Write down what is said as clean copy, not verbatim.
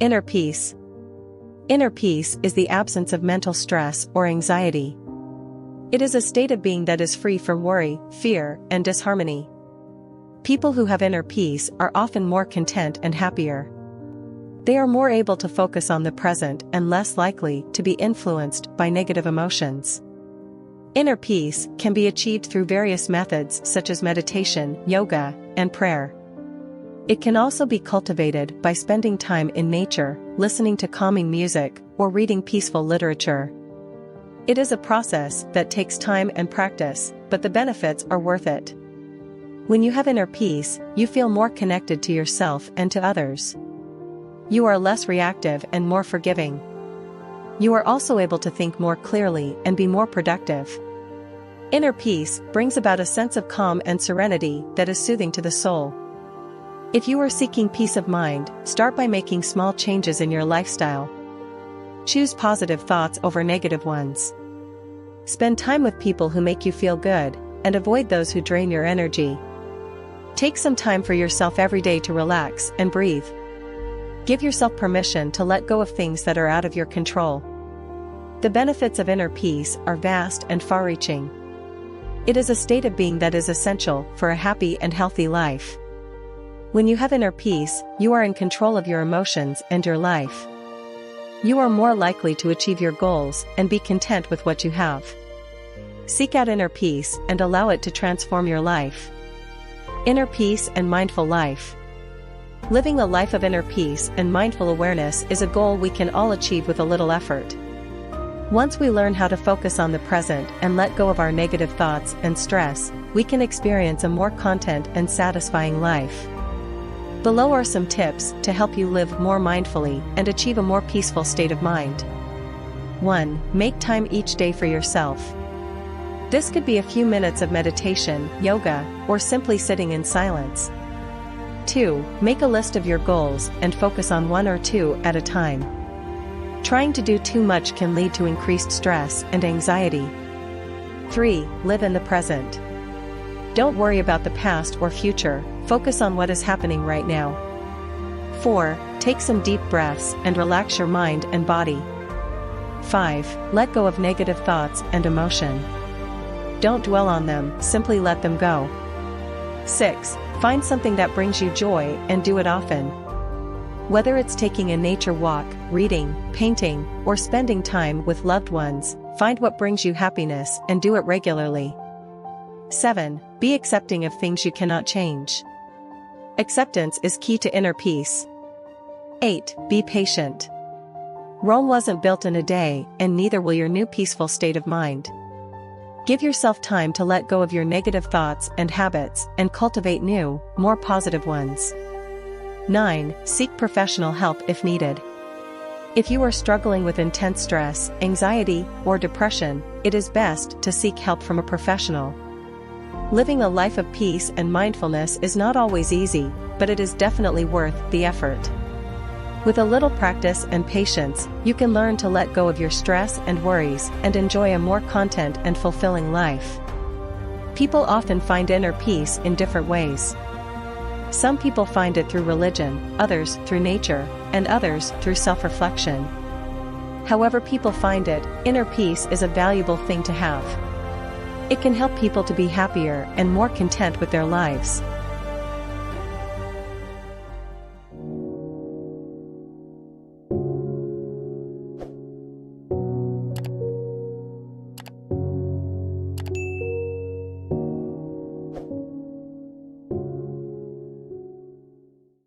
Inner peace. Inner peace is the absence of mental stress or anxiety. It is a state of being that is free from worry, fear, and disharmony. People who have inner peace are often more content and happier. They are more able to focus on the present and less likely to be influenced by negative emotions. Inner peace can be achieved through various methods such as meditation, yoga, and prayer. It can also be cultivated by spending time in nature, listening to calming music, or reading peaceful literature. It is a process that takes time and practice, but the benefits are worth it. When you have inner peace, you feel more connected to yourself and to others. You are less reactive and more forgiving. You are also able to think more clearly and be more productive. Inner peace brings about a sense of calm and serenity that is soothing to the soul. If you are seeking peace of mind, start by making small changes in your lifestyle. Choose positive thoughts over negative ones. Spend time with people who make you feel good, and avoid those who drain your energy. Take some time for yourself every day to relax and breathe. Give yourself permission to let go of things that are out of your control. The benefits of inner peace are vast and far-reaching. It is a state of being that is essential for a happy and healthy life. When you have inner peace, you are in control of your emotions and your life. You are more likely to achieve your goals and be content with what you have. Seek out inner peace and allow it to transform your life. Inner peace and mindful life. Living a life of inner peace and mindful awareness is a goal we can all achieve with a little effort. Once we learn how to focus on the present and let go of our negative thoughts and stress, we can experience a more content and satisfying life. Below are some tips to help you live more mindfully and achieve a more peaceful state of mind. 1. Make time each day for yourself. This could be a few minutes of meditation, yoga, or simply sitting in silence. 2. Make a list of your goals and focus on one or two at a time. Trying to do too much can lead to increased stress and anxiety. 3. Live in the present. Don't worry about the past or future, focus on what is happening right now. 4. Take some deep breaths and relax your mind and body. 5. Let go of negative thoughts and emotion. Don't dwell on them, simply let them go. 6. Find something that brings you joy and do it often. Whether it's taking a nature walk, reading, painting, or spending time with loved ones, find what brings you happiness and do it regularly. 7. Be accepting of things you cannot change. Acceptance is key to inner peace. 8. Be patient. Rome wasn't built in a day, and neither will your new peaceful state of mind. Give yourself time to let go of your negative thoughts and habits and cultivate new, more positive ones. 9. Seek professional help if needed. If you are struggling with intense stress, anxiety, or depression, it is best to seek help from a professional. Living a life of peace and mindfulness is not always easy, but it is definitely worth the effort. With a little practice and patience, you can learn to let go of your stress and worries and enjoy a more content and fulfilling life. People often find inner peace in different ways. Some people find it through religion, others through nature, and others through self-reflection. However people find it, inner peace is a valuable thing to have. It can help people to be happier and more content with their lives.